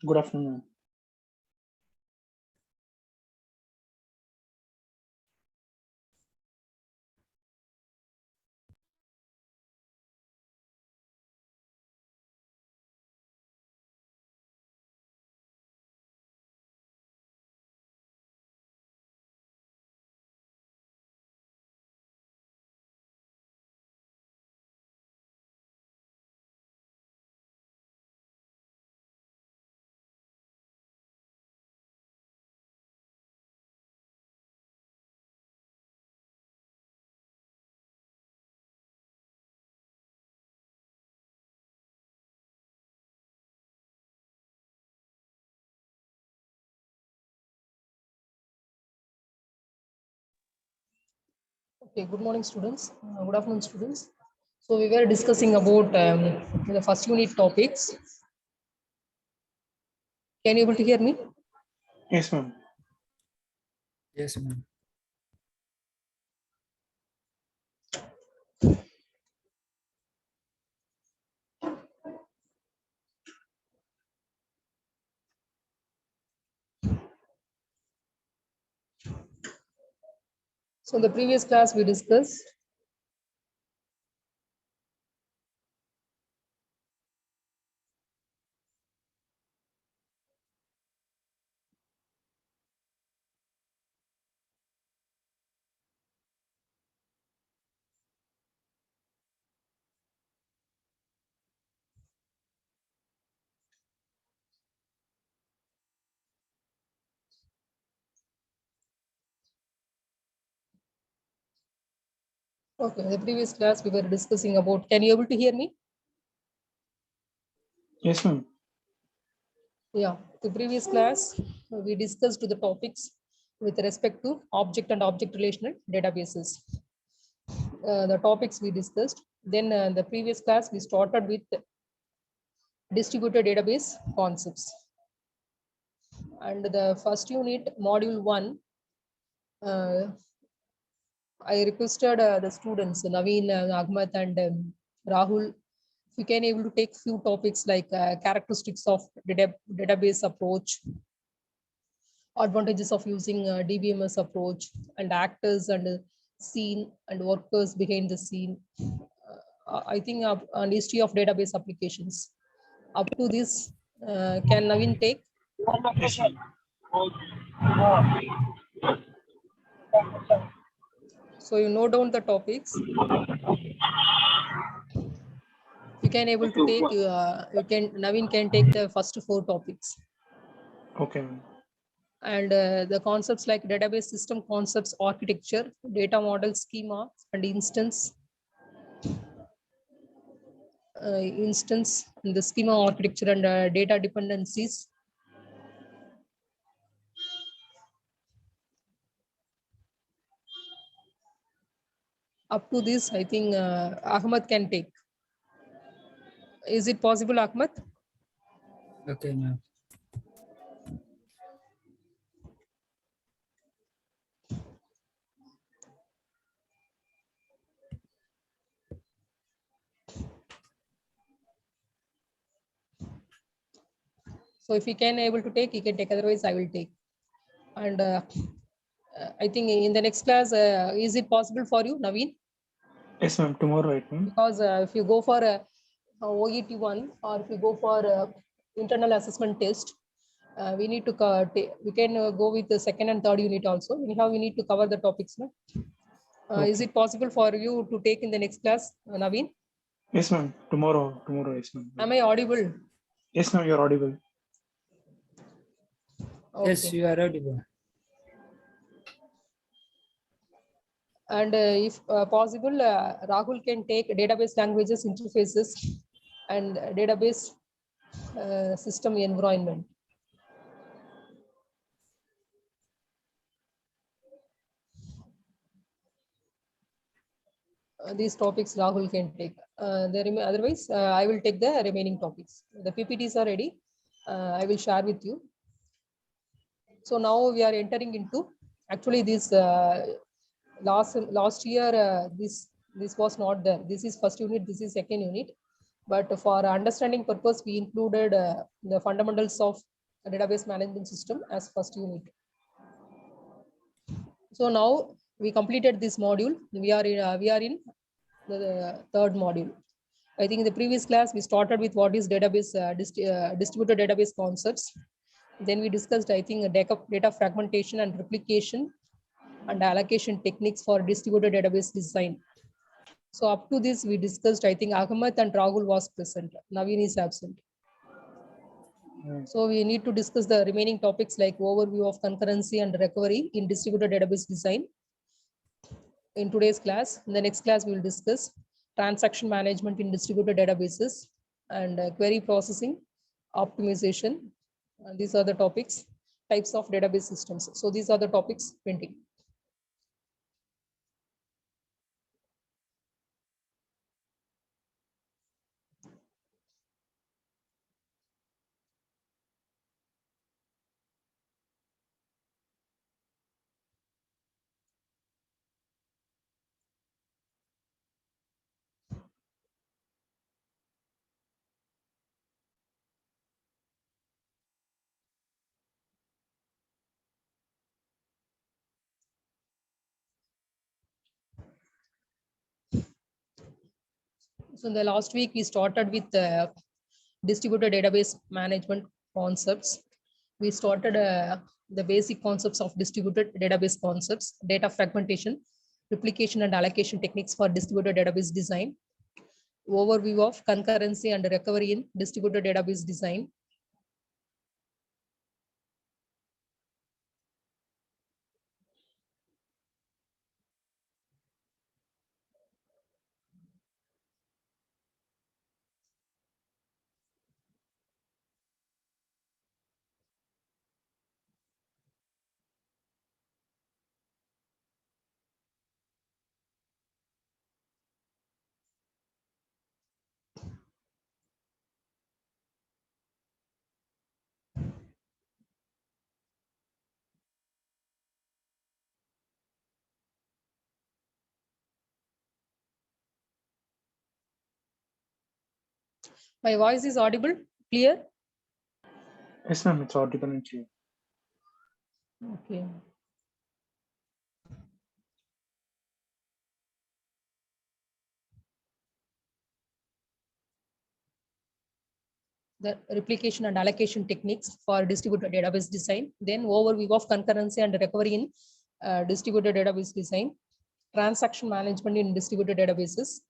Good afternoon. Okay, good morning, students. Good afternoon, students. So we were discussing about the first unit topics. Can you able to hear me? Yes, ma'am. Yes, ma'am. So in the previous class we discussed okay, in the previous class we were discussing about, can you able to hear me? Yes, ma'am. Yeah, the previous class we discussed the topics with respect to object and object relational databases. The topics we discussed. Then the previous class we started with distributed database concepts. And the first unit, module 1, I requested the students, Naveen, Ahmed, and Rahul, if you can able to take few topics like characteristics of database approach, advantages of using DBMS approach, and actors and scene and workers behind the scene. I think an history of database applications. Up to this, can Naveen take? Yes, ma'am. So you note down the topics. You can able to take. Naveen can take the first 4 topics. Okay, ma'am. And the concepts like database system concepts, architecture, data model, schema, and instance, and the schema architecture and data dependencies. Up to this, I think Ahmed can take. Is it possible, Ahmed? Okay, ma'am. So if he can able to take, he can take. Otherwise, I will take. And I think in the next class, is it possible for you, Naveen? Yes, ma'am. Tomorrow, right, ma'am? Because if you go for OET 1 or if you go for internal assessment test, we need to we can go with the second and third unit also. Anyhow, we need to cover the topics. No? Okay. Is it possible for you to take in the next class, Naveen? Yes, ma'am. Tomorrow, yes, ma'am. Am I audible? Yes, ma'am. You're audible. Okay. Yes, you are audible. And if possible, Rahul can take database languages, interfaces, and database system environment. These topics Rahul can take. Otherwise, I will take the remaining topics. The PPTs are ready. I will share with you. So now we are entering into, actually this last year, this was not there. This is first unit, this is second unit. But for understanding purpose, we included the fundamentals of database management system as first unit. So now we completed this module. We are in the third module. I think in the previous class we started with what is database distributed database concepts. Then we discussed, I think, data fragmentation and replication and allocation techniques for distributed database design. So up to this we discussed, I think Ahmed and Rahul was present. Naveen is absent. So we need to discuss the remaining topics like overview of concurrency and recovery in distributed database design. In today's class, in the next class, we will discuss transaction management in distributed databases and query processing, optimization. These are the topics, types of database systems. So these are the topics 20. So in the last week, we started with distributed database management concepts. We started the basic concepts of distributed database concepts, data fragmentation, replication and allocation techniques for distributed database design, overview of concurrency and recovery in distributed database design. My voice is audible, clear? Yes, ma'am, it's audible and clear. Okay. The replication and allocation techniques for distributed database design, then overview of concurrency and recovery in distributed database design, transaction management in distributed databases,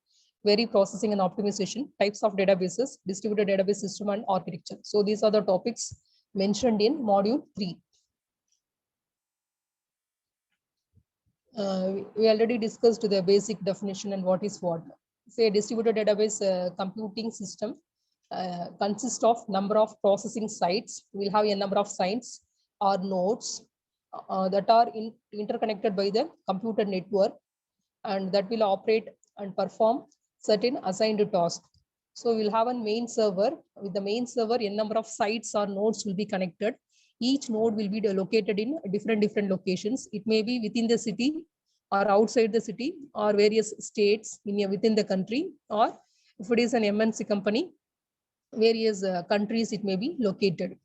query processing and optimization, types of databases, distributed database system and architecture. So these are the topics mentioned in module 3. We already discussed the basic definition and what is what. Say distributed database computing system consists of number of processing sites. We'll have a number of sites or nodes that are interconnected by the computer network, and that will operate and perform certain assigned tasks. So we'll have a main server. With the main server, a number of sites or nodes will be connected. Each node will be located in different locations. It may be within the city or outside the city or various states within the country, or if it is an MNC company, various countries it may be located.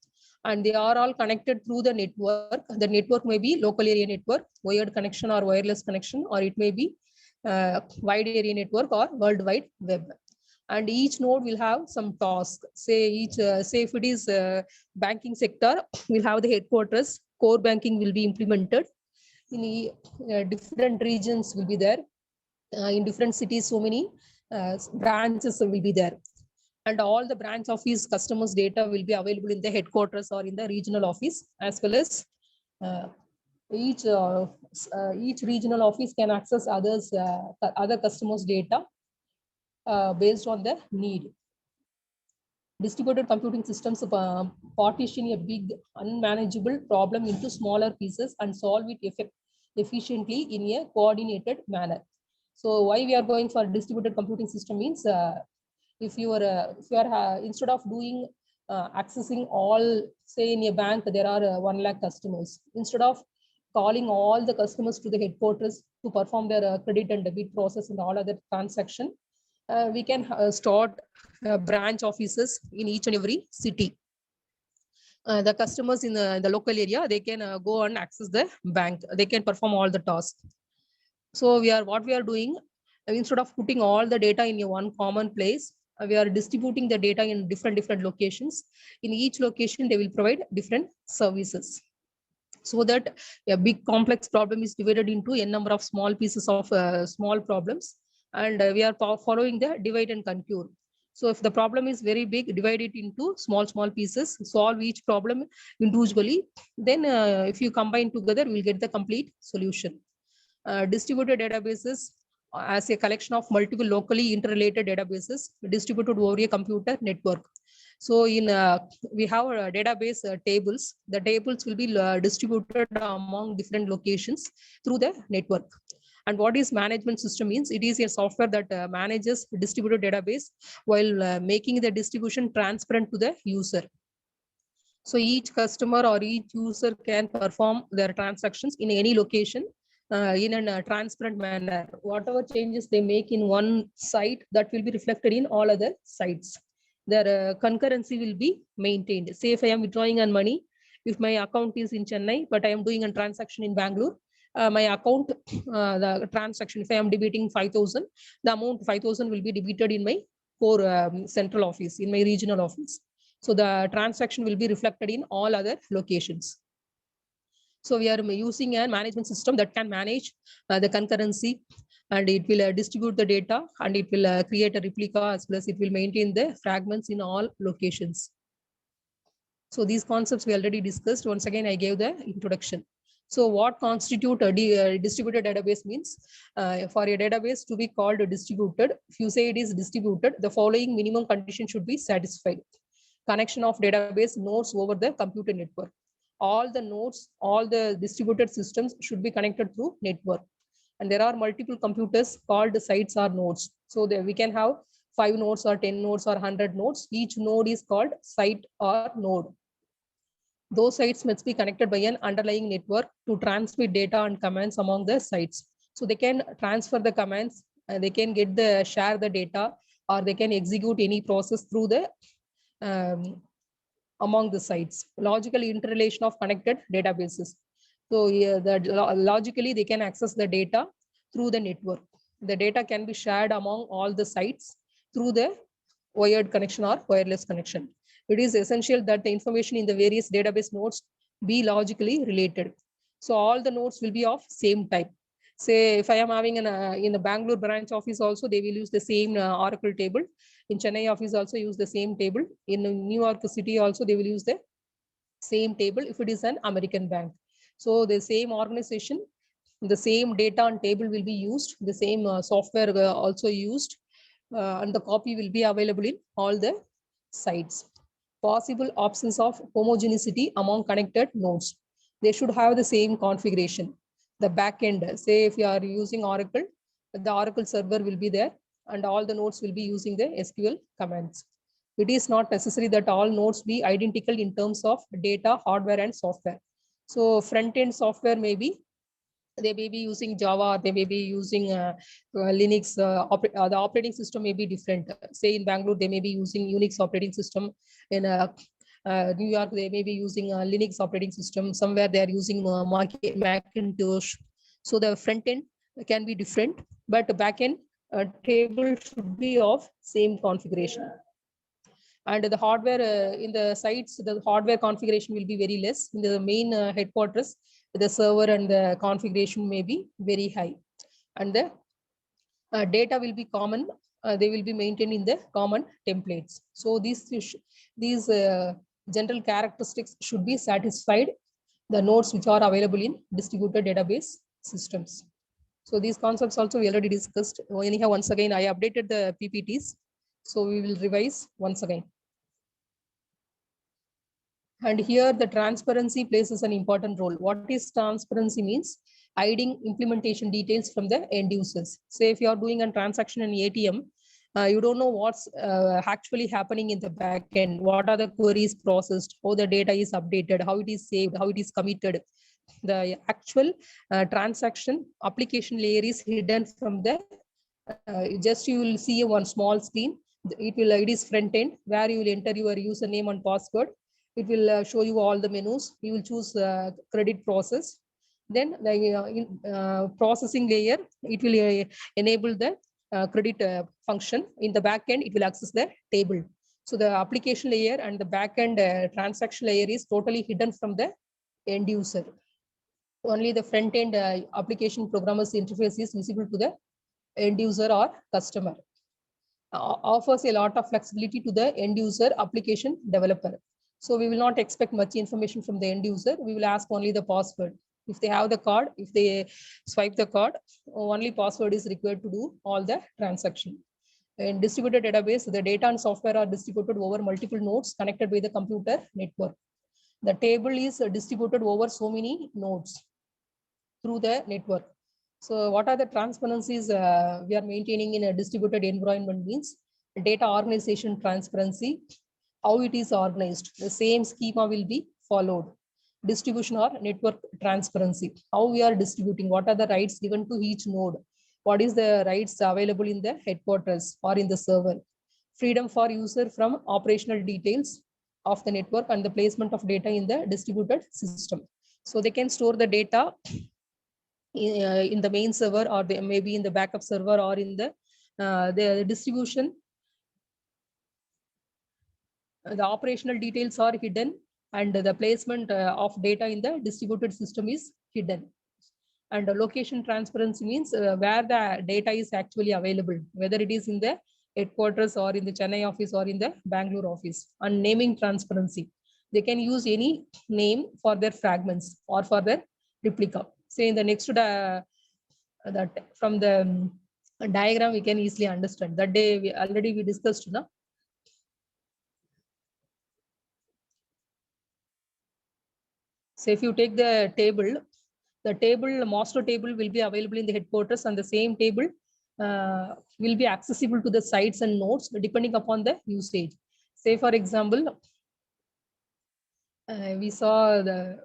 And they are all connected through the network. The network may be local area network, wired connection or wireless connection, or it may be wide area network or world wide web. And each node will have some task. Say if it is banking sector, we'll have the headquarters, core banking will be implemented in different regions will be there. In different cities, so many branches will be there, and all the branch office customers data will be available in the headquarters or in the regional office, as well as each regional office can access other customers data based on the need. Distributed computing systems partition a big unmanageable problem into smaller pieces and solve it efficiently in a coordinated manner. So why we are going for distributed computing system means if you are instead of doing accessing all, say in a bank there are 1 lakh customers, instead of calling all the customers to the headquarters to perform their credit and debit process and all other transaction, we can start branch offices in each and every city. the customers in the local area, they can go and access the bank. They can perform all the tasks. So what we are doing, instead of putting all the data in one common place, we are distributing the data in different locations. In each location, they will provide different services, so that a big complex problem is divided into a number of small pieces of small problems, and we are following the divide and conquer. So if the problem is very big, divide it into small pieces, solve each problem individually. Then if you combine together, we'll get the complete solution. Distributed databases as a collection of multiple locally interrelated databases distributed over a computer network. So we have database tables. The tables will be distributed among different locations through the network. And what is management system means? It is a software that manages distributed database while making the distribution transparent to the user. So each customer or each user can perform their transactions in any location in a transparent manner. Whatever changes they make in one site, that will be reflected in all other sites. Their concurrency will be maintained. Say if I am withdrawing on money, if my account is in Chennai, but I am doing a transaction in Bangalore, my account, the transaction, if I am debiting 5,000, the amount 5,000 will be debited in my core central office, in my regional office. So the transaction will be reflected in all other locations. So we are using a management system that can manage the concurrency, and it will distribute the data, and it will create a replica, as well as it will maintain the fragments in all locations. So these concepts we already discussed. Once again, I gave the introduction. So what constitute a distributed database means? For a database to be called distributed, if you say it is distributed, the following minimum condition should be satisfied. Connection of database nodes over the computer network. All the nodes, all the distributed systems should be connected through network. And there are multiple computers called sites or nodes. So we can have 5 nodes or 10 nodes or 100 nodes. Each node is called site or node. Those sites must be connected by an underlying network to transmit data and commands among the sites. So they can transfer the commands, they can share the data, or they can execute any process through the among the sites. Logical interrelation of connected databases. So logically they can access the data through the network. The data can be shared among all the sites through the wired connection or wireless connection. It is essential that the information in the various database nodes be logically related. So all the nodes will be of same type. Say if I am having in the Bangalore branch office also, they will use the same Oracle table. In Chennai office also use the same table. In New York City also they will use the same table if it is an American bank. So the same organization, the same data and table will be used, the same software also used, and the copy will be available in all the sites. Possible absence of homogeneity among connected nodes. They should have the same configuration. The backend, say if you are using Oracle, the Oracle server will be there, and all the nodes will be using the SQL commands. It is not necessary that all nodes be identical in terms of data, hardware, and software. So front-end software they may be using Java, they may be using Linux. The operating system may be different. Say in Bangalore, they may be using Unix operating system. In New York, they may be using Linux operating system. Somewhere they are using Macintosh. So the front end can be different, but the back end table should be of same configuration. And the hardware in the sites, the hardware configuration will be very less. In the main headquarters, the server and the configuration may be very high. And the data will be common. They will be maintained in the common templates. So these general characteristics should be satisfied, the nodes which are available in distributed database systems. So these concepts also we already discussed. Anyhow, once again, I updated the PPTs. So we will revise once again. And here the transparency plays an important role. What is transparency means? Hiding implementation details from the end users. Say if you are doing a transaction in ATM, you don't know what's actually happening in the back end. What are the queries processed, how the data is updated, how it is saved, how it is committed. The actual transaction application layer is hidden from the, just you will see one small screen. It is front end where you will enter your username and password. It will show you all the menus. You will choose credit process. Then the processing layer, it will enable the credit function. In the back end, it will access the table. So the application layer and the backend transaction layer is totally hidden from the end user. Only the front end application programmer's interface is visible to the end user or customer. Offers a lot of flexibility to the end user application developer. So we will not expect much information from the end user. We will ask only the password. If they have the card, if they swipe the card, only password is required to do all the transaction. In distributed database, the data and software are distributed over multiple nodes connected by the computer network. The table is distributed over so many nodes through the network. So what are the transparencies we are maintaining in a distributed environment means data organization transparency, how it is organized. The same schema will be followed. Distribution or network transparency, how we are distributing, what are the rights given to each node, what is the rights available in the headquarters or in the server. Freedom for user from operational details of the network and the placement of data in the distributed system. So they can store the data in the main server, or maybe in the backup server, or in the distribution. The operational details are hidden, and the placement of data in the distributed system is hidden. And the location transparency means where the data is actually available, whether it is in the headquarters or in the Chennai office or in the Bangalore office. And naming transparency, they can use any name for their fragments or for their replica. Say in the next that from the diagram we can easily understand. That day we already discussed now. So if you take the table master table will be available in the headquarters, and the same table will be accessible to the sites and nodes depending upon the usage. Say for example, we saw the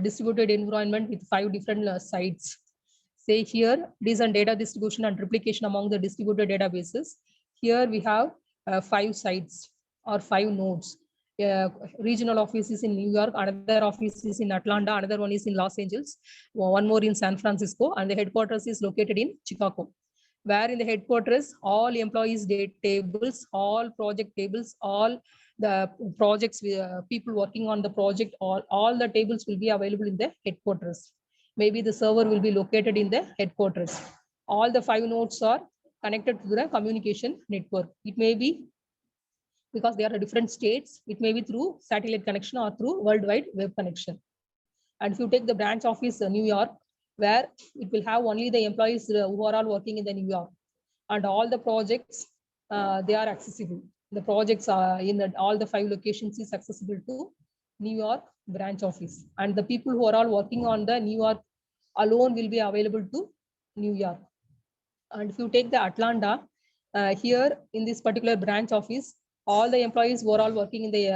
distributed environment with 5 different sites. Say here, these are data distribution and replication among the distributed databases. Here we have 5 sites or 5 nodes. Regional office is in New York, another office is in Atlanta, another one is in Los Angeles, one more in San Francisco, and the headquarters is located in Chicago. Where in the headquarters, all employees data tables, all project tables, all the projects, people working on the project, all the tables will be available in the headquarters. Maybe the server will be located in the headquarters. All the 5 nodes are connected to the communication network. It may be because they are different states, it may be through satellite connection or through worldwide web connection. And if you take the branch office New York, where it will have only the employees who are all working in the New York, and all the projects they are accessible. The projects are in all the 5 locations is accessible to New York branch office, and the people who are all working on the New York alone will be available to New York. And if you take the Atlanta, here in this particular branch office, all the employees who are all working in the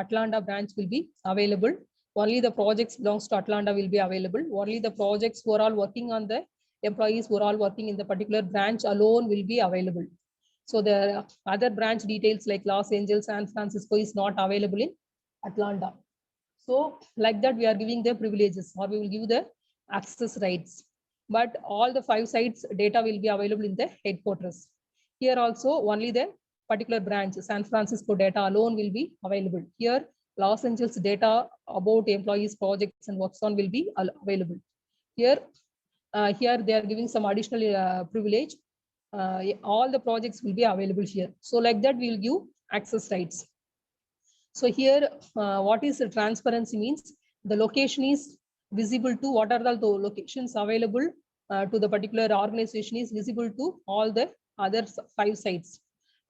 Atlanta branch will be available. Only the projects belongs to Atlanta will be available. Only the projects who are all working on the employees who are all working in the particular branch alone will be available. So the other branch details like Los Angeles, San Francisco is not available in Atlanta. So like that, we are giving the privileges, or we will give the access rights. But all the 5 sites data will be available in the headquarters. Here also only the particular branch, San Francisco data alone will be available. Here, Los Angeles data about employees, projects, and works on will be available. Here they are giving some additional privilege. All the projects will be available here. So like that, we will give access rights. So here, what is the transparency means? The location is visible to what are the locations available to the particular organization is visible to all the other 5 sites.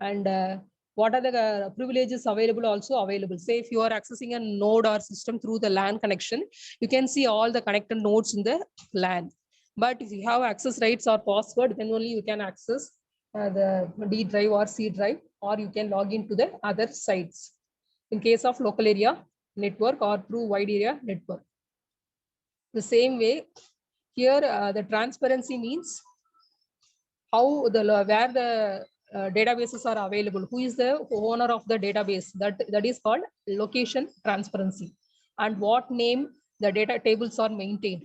And what are the privileges available also available. Say if you are accessing a node or system through the LAN connection, you can see all the connected nodes in the LAN. But if you have access rights or password, then only you can access the D drive or C drive, or you can log into the other sites in case of local area network or through wide area network. The same way here, the transparency means how where the databases are available. Who is the owner of the database? That is called location transparency. And what name the data tables are maintained.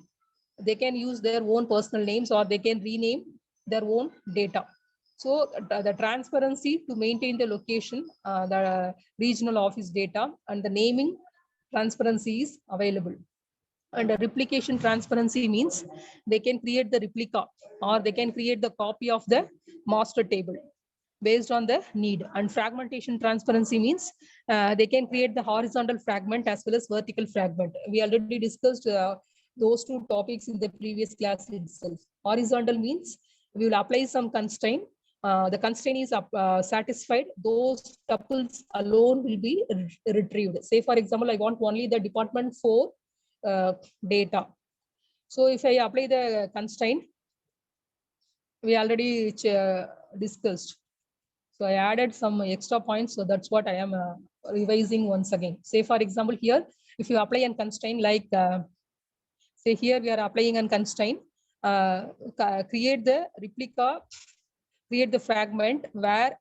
They can use their own personal names or they can rename their own data. So the transparency to maintain the location, the regional office data, and the naming transparency is available. And a replication transparency means they can create the replica or they can create the copy of the master table based on the need. And fragmentation transparency means they can create the horizontal fragment as well as vertical fragment. We already discussed those two topics in the previous class itself. Horizontal means we will apply some constraint. The constraint is satisfied, those tuples alone will be retrieved. Say, for example, I want only the department 4 data. So if I apply the constraint, we already discussed. So I added some extra points. So that's what I am revising once again. Say, for example, here, if you apply a constraint like, say here we are applying a constraint, create the replica, create the fragment where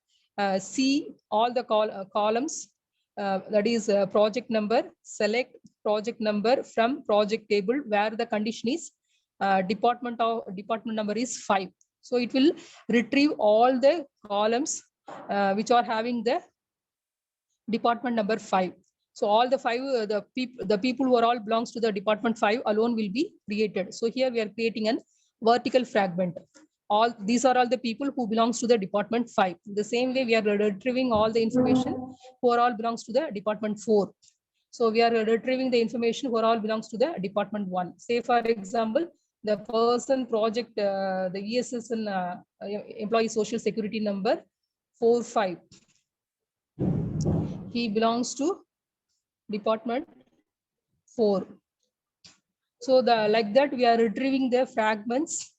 see all the columns, that is project number, select project number from project table where the condition is department number is 5. So it will retrieve all the columns which are having the department number 5. So all the 5, the people who are all belongs to the department 5 alone will be created. So here we are creating an vertical fragment. All these are all the people who belongs to the department 5. The same way we are retrieving all the information who are all belongs to the department 4. So we are retrieving the information who are all belongs to the department 1. Say, for example, the person project, the ESS and employee social security number 45. He belongs to department 4. So like that we are retrieving the fragments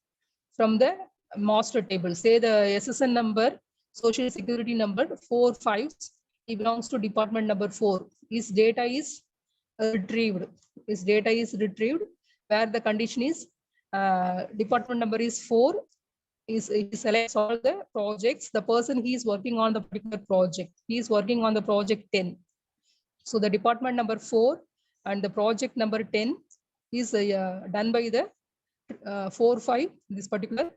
from the master table. Say the SSN number, social security number 45. He belongs to department number 4. His data is retrieved. His data is retrieved where the condition is department number is 4. He selects all the projects. The person he is working on the particular project. He is working on the project 10. So the department number 4 and the project number 10 is done by the 45, this particular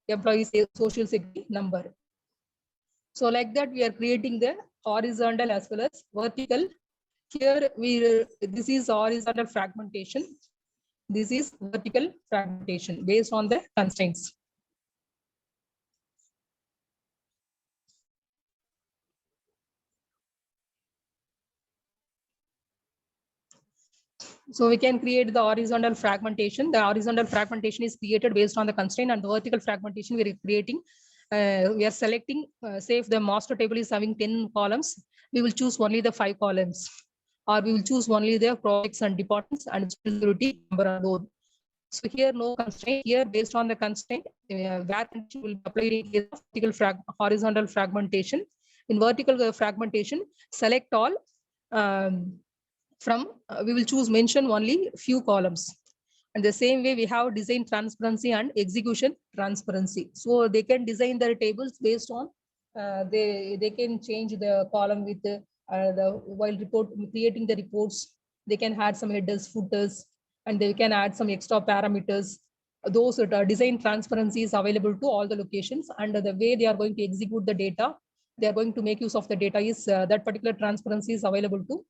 employee social security number. So like that we are creating the horizontal as well as vertical. Here this is horizontal fragmentation. This is vertical fragmentation based on the constraints. So we can create the horizontal fragmentation. The horizontal fragmentation is created based on the constraint, and the vertical fragmentation we are creating. We are selecting, say if the master table is having 10 columns, we will choose only the 5 columns, or we will choose only the projects and departments and security number alone. So here no constraint. Here based on the constraint, where condition will be applied in case of vertical horizontal fragmentation. In vertical fragmentation, select all. We will choose mention only few columns. And the same way we have design transparency and execution transparency. So they can design their tables based on they can change the column with while creating the reports. They can add some headers, footers, and they can add some extra parameters. Those design transparency is available to all the locations, and the way they are going to execute the data, they are going to make use of the data is that particular transparency is available to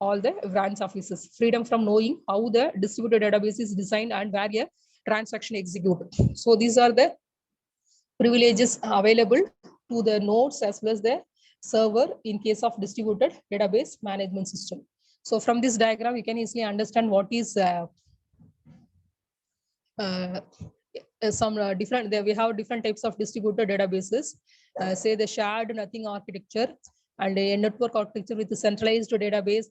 all the branch offices. Freedom from knowing how the distributed database is designed and where a transaction executed. So these are the privileges available to the nodes as well as the server in case of distributed database management system. So from this diagram, you can easily understand what is some different. We have different types of distributed databases. Say the shared nothing architecture and a network architecture with a centralized database,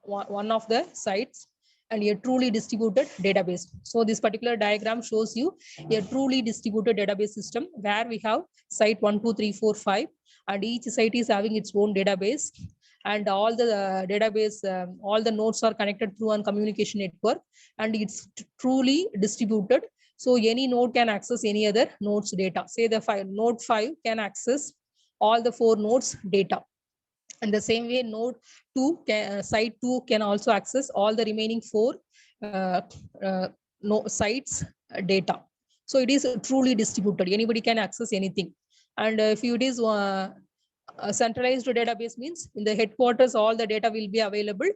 one of the sites, and a truly distributed database. So this particular diagram shows you a truly distributed database system where we have site 1, 2, 3, 4, 5, and each site is having its own database, and all the database, all the nodes are connected through a communication network, and it's truly distributed. So any node can access any other node's data. Say the node 5 can access all the 4 nodes data. And the same way, node 2 site 2 can also access all the remaining 4 sites data. So it is truly distributed. Anybody can access anything. And if it is a centralized database, means in the headquarters all the data will be available.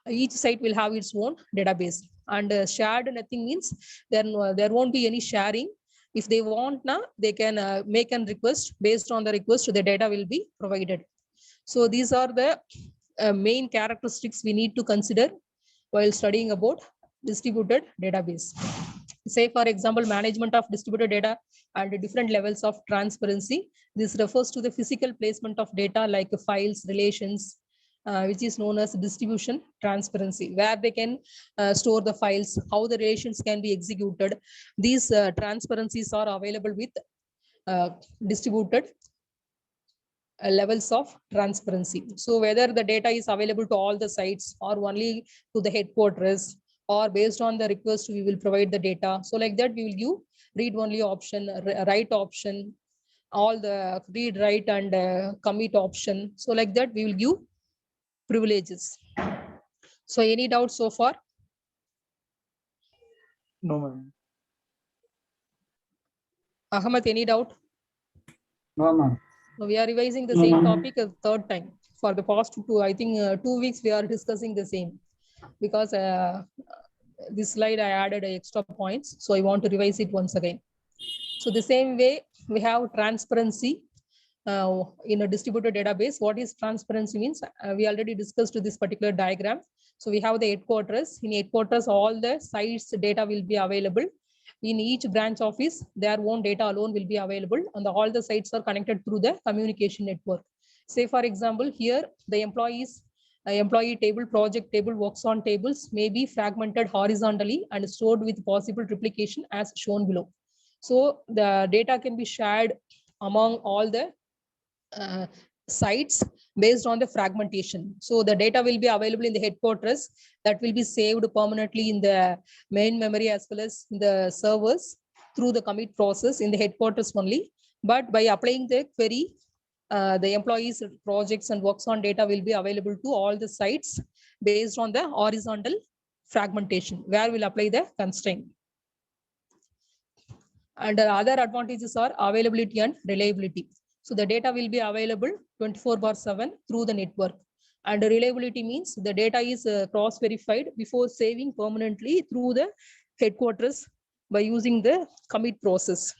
Each site will have its own database. And shared nothing means there won't be any sharing. If they want now, they can make a request. Based on the request, the data will be provided. So these are the main characteristics we need to consider while studying about distributed database. Say, for example, management of distributed data and different levels of transparency. This refers to the physical placement of data like files, relations, which is known as distribution transparency, where they can store the files, how the relations can be executed. These transparencies are available with distributed levels of transparency. So whether the data is available to all the sites or only to the headquarters, or based on the request, we will provide the data. So like that, we will give read-only option, write option, all the read, write, and commit option. So like that, we will give privileges. So any doubts so far? No, ma'am. Ahmed, any doubt? No, ma'am. We are revising the same topic a third time. For the past 2 weeks, we are discussing the same, because this slide I added extra points, so I want to revise it once again. So the same way, we have transparency in a distributed database. What is transparency means? We already discussed this particular diagram. So we have the headquarters. In headquarters, all the sites data will be available. In each branch office, their own data alone will be available, and all the sites are connected through the communication network. Say, for example, here the employee table, project table, works on tables may be fragmented horizontally and stored with possible replication as shown below. So the data can be shared among all the sites based on the fragmentation. So the data will be available in the headquarters, that will be saved permanently in the main memory as well as in the servers through the commit process in the headquarters only. But by applying the query, the employees, projects, and works on data will be available to all the sites based on the horizontal fragmentation, where we'll apply the constraint. And other advantages are availability and reliability. So the data will be available 24/7 through the network. And reliability means the data is cross-verified before saving permanently through the headquarters by using the commit process.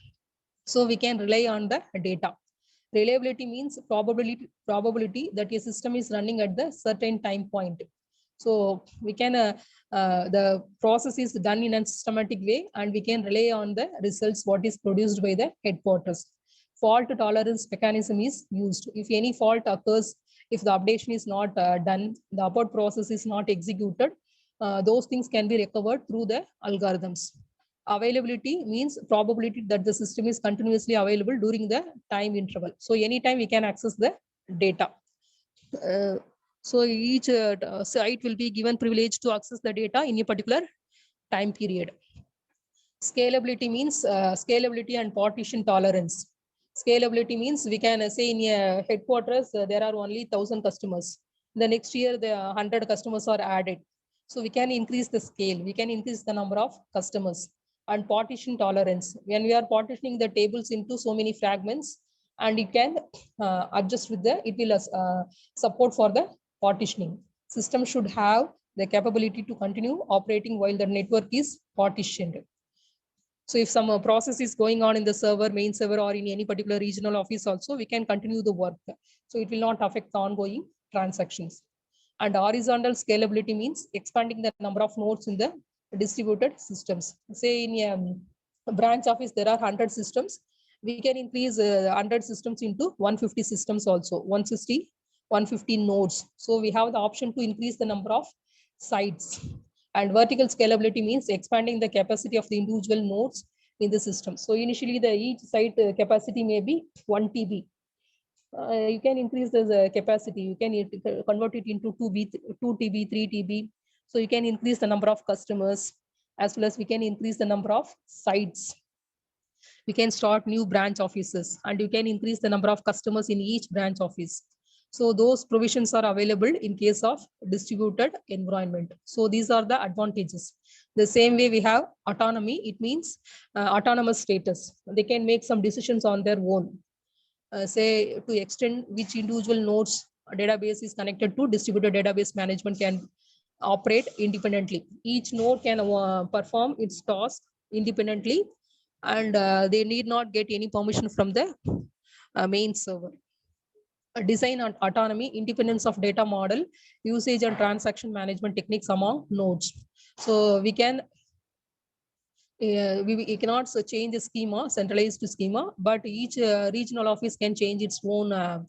So we can rely on the data. Reliability means probability that a system is running at the certain time point. So we can, the process is done in a systematic way, and we can rely on the results what is produced by the headquarters. Fault tolerance mechanism is used. If any fault occurs, if the updation is not done, the upward process is not executed, those things can be recovered through the algorithms. Availability means probability that the system is continuously available during the time interval. So anytime we can access the data. So each site will be given privilege to access the data in a particular time period. Scalability means scalability and partition tolerance. Scalability means we can say in a headquarters, there are only 1,000 customers. The next year, the 100 customers are added. So we can increase the scale. We can increase the number of customers. And partition tolerance. When we are partitioning the tables into so many fragments, and you can adjust with the, it will support for the partitioning. System should have the capability to continue operating while the network is partitioned. So if some process is going on in the server, main server, or in any particular regional office also, we can continue the work. So it will not affect the ongoing transactions. And horizontal scalability means expanding the number of nodes in the distributed systems. Say in a branch office, there are 100 systems. We can increase 100 systems into 150 systems also, 160, 150 nodes. So we have the option to increase the number of sites. And vertical scalability means expanding the capacity of the individual nodes in the system. So initially, each site capacity may be 1 TB. You can increase the capacity. You can convert it into 2 TB, 3 TB. So you can increase the number of customers, as well as we can increase the number of sites. We can start new branch offices, and you can increase the number of customers in each branch office. So those provisions are available in case of distributed environment. So these are the advantages. The same way we have autonomy, it means autonomous status. They can make some decisions on their own. Say to extend which individual nodes database is connected to distributed database management can operate independently. Each node can perform its task independently, and they need not get any permission from the main server. Design and autonomy, independence of data model, usage and transaction management techniques among nodes. So we can we cannot change the schema, centralized schema, but each regional office can change its own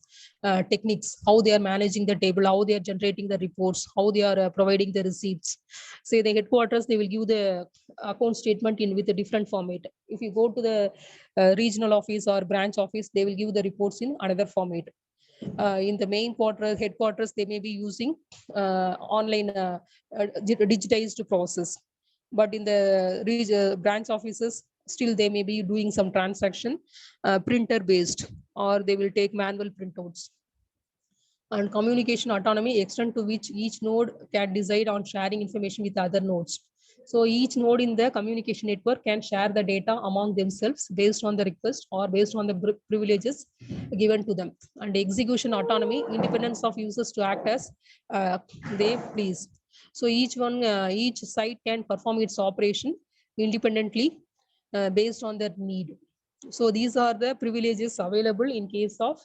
techniques, how they are managing the table, how they are generating the reports, how they are providing the receipts. Say the headquarters, they will give the account statement in with a different format. If you go to the regional office or branch office, they will give the reports in another format. In the main headquarters, they may be using online digitized process. But in the branch offices, still they may be doing some transaction printer based, or they will take manual printouts. And communication autonomy, extent to which each node can decide on sharing information with other nodes. So each node in the communication network can share the data among themselves based on the request or based on the privileges given to them. And execution autonomy, independence of users to act as they please. So each site can perform its operation independently based on their need. So these are the privileges available in case of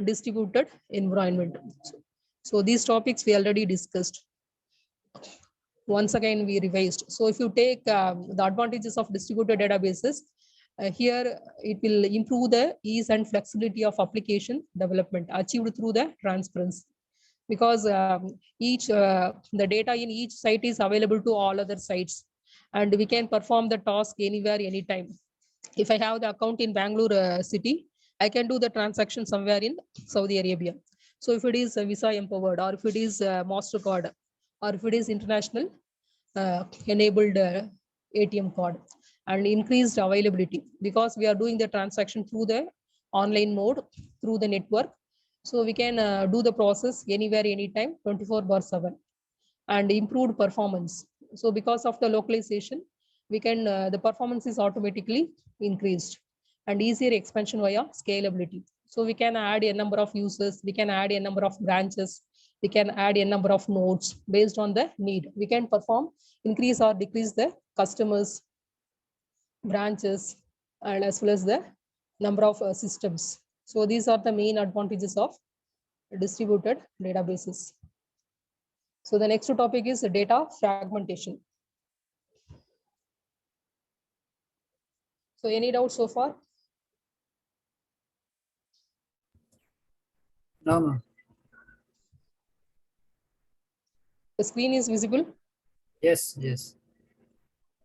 distributed environment. So these topics we already discussed. Once again, we revised. So if you take the advantages of distributed databases, here it will improve the ease and flexibility of application development achieved through the transparency. Because the data in each site is available to all other sites, and we can perform the task anywhere, anytime. If I have the account in Bangalore city, I can do the transaction somewhere in Saudi Arabia. So if it is Visa empowered, or if it is MasterCard, or if it is international enabled ATM card, and increased availability, because we are doing the transaction through the online mode, through the network. So we can do the process anywhere, anytime, 24/7, and improved performance. So because of the localization, we can the performance is automatically increased, and easier expansion via scalability. So we can add a number of users, we can add a number of branches, we can add a number of nodes based on the need. We can perform, increase or decrease the customers, branches, and as well as the number of systems. So these are the main advantages of distributed databases. So the next topic is data fragmentation. So any doubts so far? No, ma'am. The screen is visible? Yes, yes.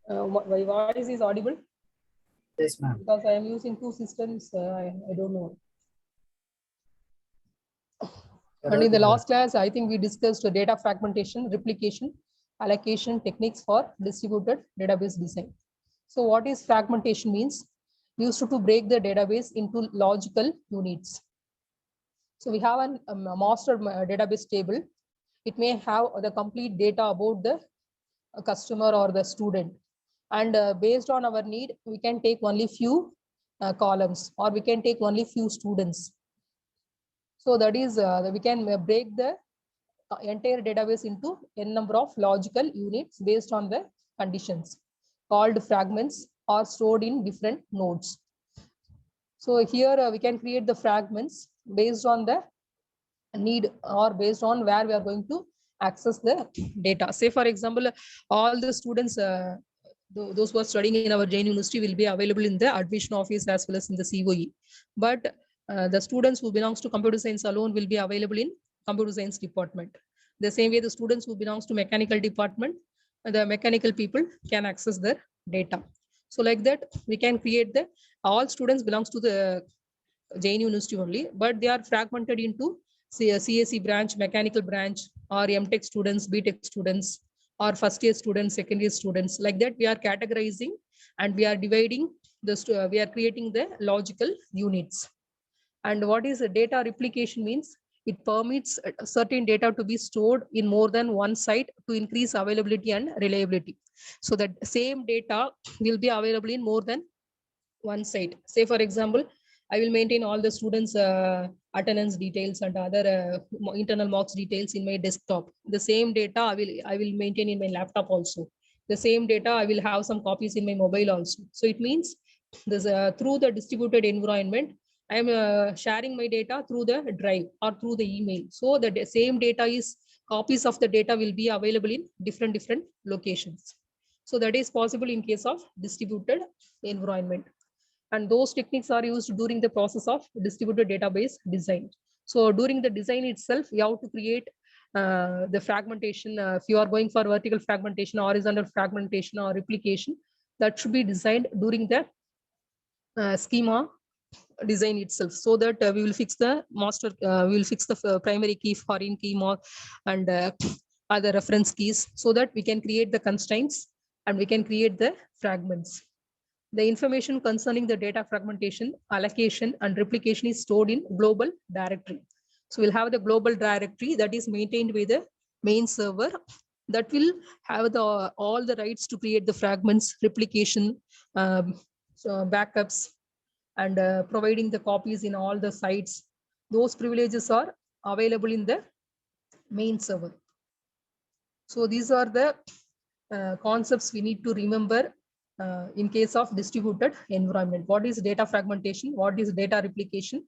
My voice is audible? Yes, ma'am. Because I am using two systems, I don't know. And in the last class, I think we discussed data fragmentation, replication, allocation techniques for distributed database design. So what is fragmentation means? Used to break the database into logical units. So we have a master database table. It may have the complete data about the customer or the student. And based on our need, we can take only few columns, or we can take only few students. So that is, we can break the entire database into n number of logical units based on the conditions, called fragments, or stored in different nodes. So here we can create the fragments based on the need, or based on where we are going to access the data. Say for example, all the students, those who are studying in our Jain University will be available in the admission office as well as in the COE. But the students who belongs to computer science alone will be available in computer science department. The same way the students who belongs to mechanical department, the mechanical people can access their data. So like that, we can create the, all students belongs to the Jain University only, but they are fragmented into say a CAC branch, mechanical branch, or MTech students, BTech students, or first year students, second year students. Like that, we are categorizing and we are dividing we are creating the logical units. And what is a data replication means? It permits certain data to be stored in more than one site to increase availability and reliability. So that same data will be available in more than one site. Say for example, I will maintain all the students attendance details and other internal mocks details in my desktop. The same data I will maintain in my laptop also. The same data I will have some copies in my mobile also. So it means this through the distributed environment, I am sharing my data through the drive or through the email. So the same data is, copies of the data will be available in different locations. So that is possible in case of distributed environment. And those techniques are used during the process of distributed database design. So during the design itself, you have to create the fragmentation. If you are going for vertical fragmentation, horizontal fragmentation, or replication, that should be designed during the schema design itself, so that we will fix the master, we will fix the primary key, foreign key, and other reference keys, so that we can create the constraints and we can create the fragments. The information concerning the data fragmentation, allocation, and replication is stored in global directory. So we'll have the global directory that is maintained by the main server, that will have all the rights to create the fragments, replication, so backups, and providing the copies in all the sites. Those privileges are available in the main server. So these are the concepts we need to remember in case of distributed environment. What is data fragmentation? What is data replication?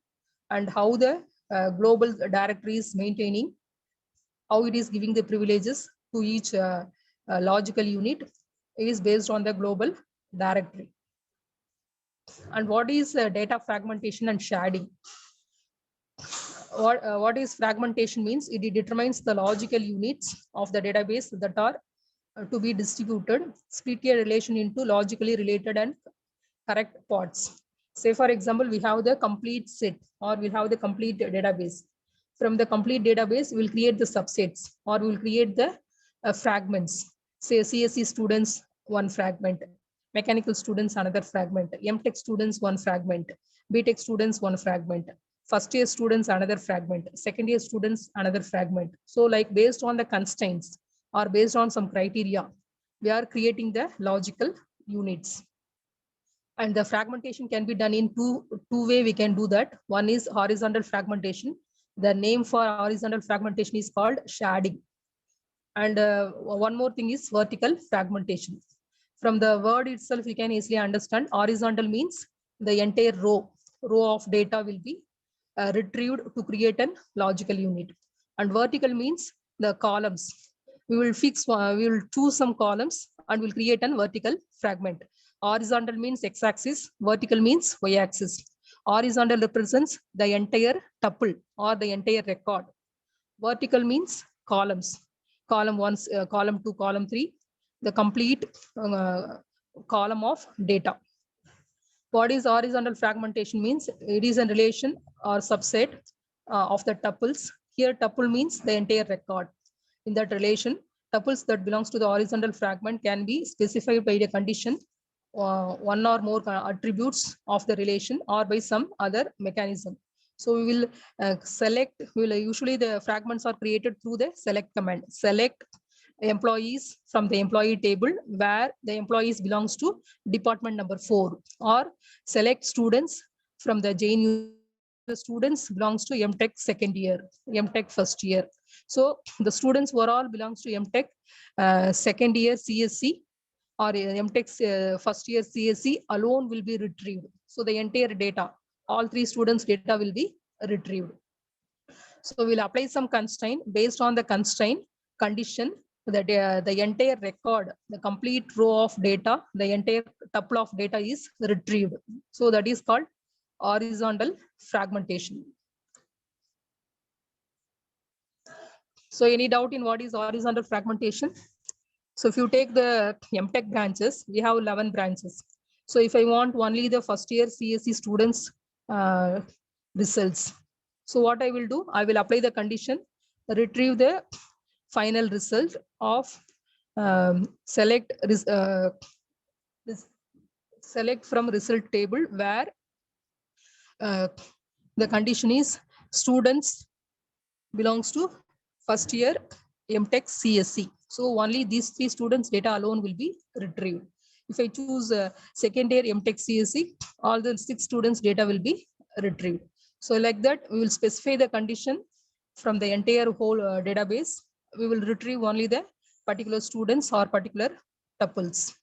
And how the global directory is maintaining, how it is giving the privileges to each logical unit is based on the global directory. And what is data fragmentation and sharding? What is fragmentation means? It determines the logical units of the database that are to be distributed, split a relation into logically related and correct parts. Say for example, we have the complete set, or we have the complete database. From the complete database, we'll create the subsets, or we'll create the fragments. Say CSE students, one fragment; mechanical students, another fragment; MTech students, one fragment; BTech students, one fragment; first year students, another fragment; second year students, another fragment. So like based on the constraints or based on some criteria, we are creating the logical units. And the fragmentation can be done in two way we can do that. One is horizontal fragmentation. The name for horizontal fragmentation is called sharding. And one more thing is vertical fragmentation. From the word itself, you can easily understand horizontal means the entire row of data will be retrieved to create a logical unit. And vertical means the columns. We will choose some columns and we'll create a vertical fragment. Horizontal means x-axis, vertical means y-axis. Horizontal represents the entire tuple or the entire record. Vertical means columns. Column 1, column 2, column 3, the complete column of data. What is horizontal fragmentation means? It is a relation or subset of the tuples. Here tuple means the entire record. In that relation, tuples that belongs to the horizontal fragment can be specified by the condition, one or more attributes of the relation, or by some other mechanism. So we will select, usually the fragments are created through the select command. Select employees from the employee table where the employees belongs to department number 4, or select students from the JNU. The students belongs to MTech second year, MTech first year. So the students who are all belongs to MTech second year CSC or MTech first year CSC alone will be retrieved. So the entire data, all 3 students data will be retrieved. So we'll apply some constraint. Based on the constraint condition, that the entire record, the complete row of data, the entire tuple of data is retrieved. So that is called horizontal fragmentation. So any doubt in what is horizontal fragmentation? So if you take the MTech branches, we have 11 branches. So if I want only the first year CSE students results, so what I will do, I will apply the condition, retrieve the final result select from result table where the condition is students belongs to first year MTech CSC. So only these 3 students data alone will be retrieved. If I choose second year MTech CSC, all the 6 students data will be retrieved. So like that, we will specify the condition from the entire whole database. We will retrieve only the particular students or particular tuples.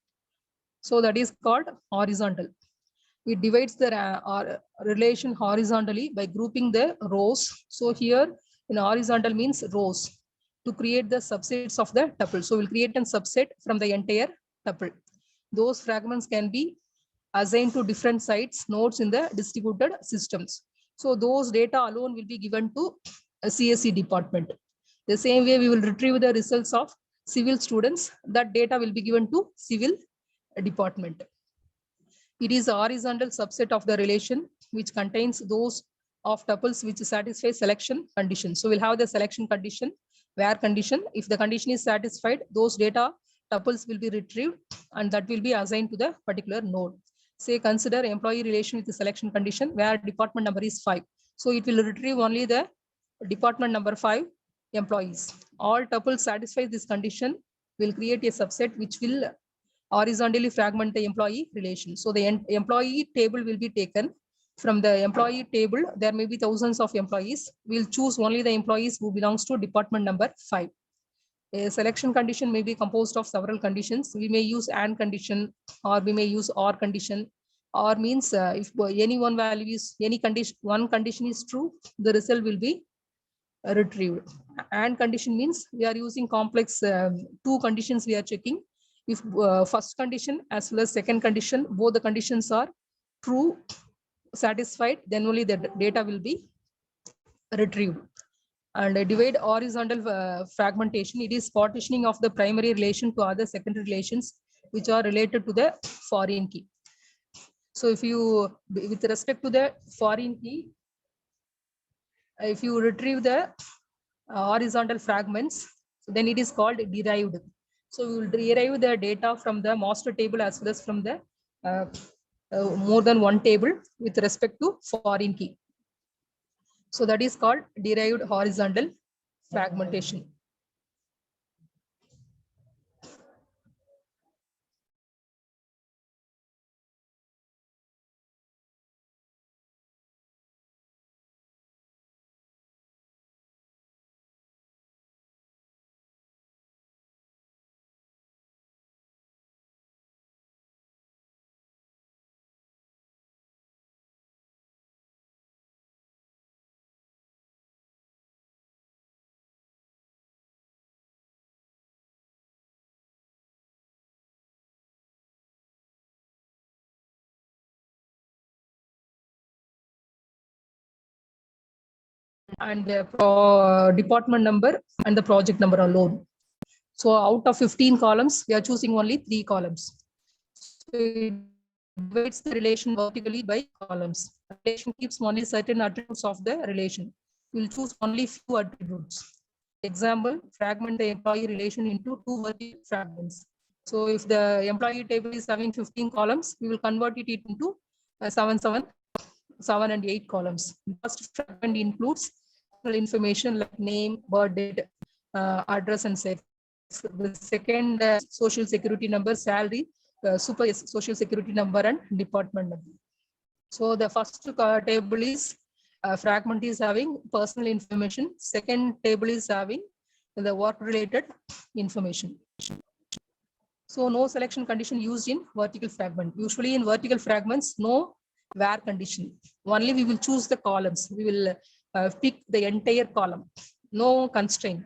So that is called horizontal. It divides the relation horizontally by grouping the rows. So here in horizontal means rows to create the subsets of the tuple. So we'll create a subset from the entire tuple. Those fragments can be assigned to different sites, nodes in the distributed systems. So those data alone will be given to a CSE department. The same way we will retrieve the results of civil students. That data will be given to civil department. It is a horizontal subset of the relation which contains those of tuples which satisfy selection condition. So we'll have the selection condition, where condition. If the condition is satisfied, those data tuples will be retrieved and that will be assigned to the particular node. Say consider employee relation with the selection condition where department number is 5. So it will retrieve only the department number 5 employees. All tuples satisfy this condition will create a subset which will horizontally fragment the employee relation. So the employee table will be taken. From the employee table, there may be thousands of employees. We'll choose only the employees who belongs to department number 5. A selection condition may be composed of several conditions. We may use AND condition or we may use OR condition. Or means if any one value is any condition, one condition is true, the result will be retrieved. AND condition means we are using complex 2 conditions we are checking. If first condition as well as second condition, both the conditions are true, satisfied, then only the data will be retrieved. And divide horizontal fragmentation, it is partitioning of the primary relation to other secondary relations which are related to the foreign key. So if you, with respect to the foreign key, if you retrieve the horizontal fragments, then it is called derived. So we will derive the data from the master table as well as from the more than one table with respect to foreign key. So that is called derived horizontal fragmentation. And the department number and the project number alone. So out of 15 columns, we are choosing only 3 columns. So it divides the relation vertically by columns. The relation keeps only certain attributes of the relation. We will choose only few attributes. Example, fragment the employee relation into 2 vertical fragments. So if the employee table is having 15 columns, we will convert it into 7 and 8 columns. The first fragment includes information like name, birth date, address, and sex. The second, social security number, salary, super social security number, and department number. So the first table is fragment is having personal information. Second table is having the work related information. So no selection condition used in vertical fragment. Usually in vertical fragments, no where condition. Only we will choose the columns. We will pick the entire column. No constraint.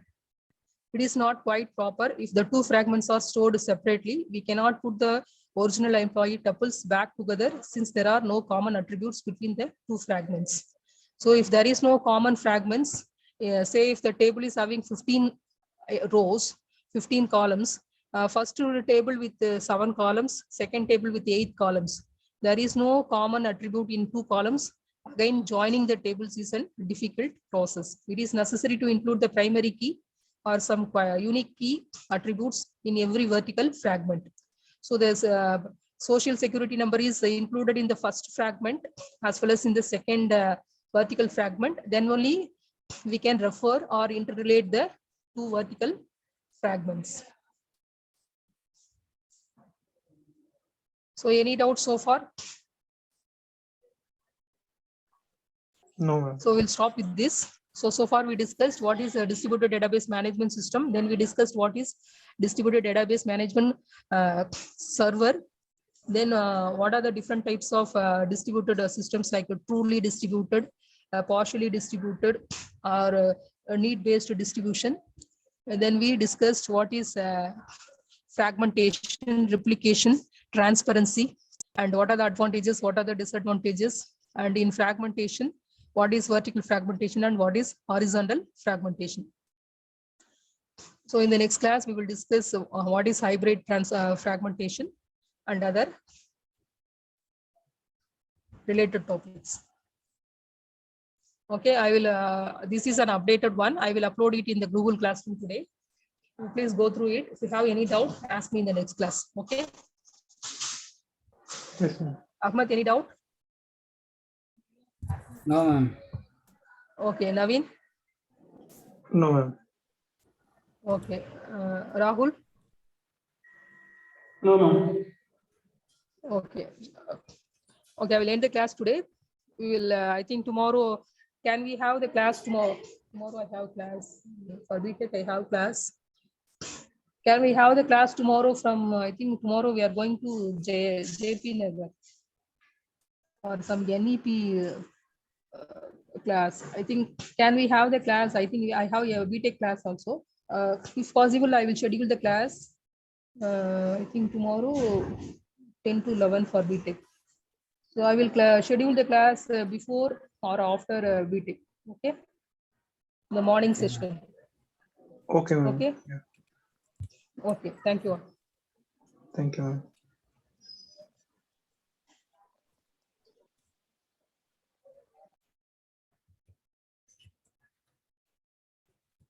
It is not quite proper. If the 2 fragments are stored separately, we cannot put the original employee tuples back together since there are no common attributes between the 2 fragments. So if there is no common fragments, say if the table is having 15 rows, 15 columns, first table with 7 columns, second table with 8 columns. There is no common attribute in 2 columns. Again, joining the tables is a difficult process. It is necessary to include the primary key or some unique key attributes in every vertical fragment. So there's social security number is included in the first fragment as well as in the second vertical fragment, then only we can refer or interrelate the two vertical fragments. So any doubts so far? No, ma'am. So we'll stop with this. So far we discussed what is a distributed database management system. Then we discussed what is distributed database management server. Then what are the different types of distributed systems, like truly distributed, partially distributed, or need-based distribution. And then we discussed what is fragmentation, replication, transparency, and what are the advantages, what are the disadvantages. And in fragmentation, what is vertical fragmentation and what is horizontal fragmentation. So in the next class, we will discuss what is hybrid fragmentation and other related topics. Okay, I will, this is an updated one. I will upload it in the Google Classroom today. Please go through it. If you have any doubt, ask me in the next class. Okay. Yes, ma'am. Ahmed, any doubt? No, ma'am. Okay, Naveen. No, ma'am. Okay, Rahul. No, ma'am. Okay. Okay, I will end the class today. We will, I think tomorrow, can we have the class tomorrow? Tomorrow I have class. For BTech, I have class. Can we have the class tomorrow from, I think tomorrow we are going to JP Nagar or some NEP class. I think, can we have the class? I think I have a BTech class also. If possible, I will schedule the class. I think tomorrow 10 to 11 for BTech. So I will schedule the class before or after BTech. Okay. The morning session. Okay, ma'am. Okay. Yeah. Okay. Thank you all. Thank you, ma'am.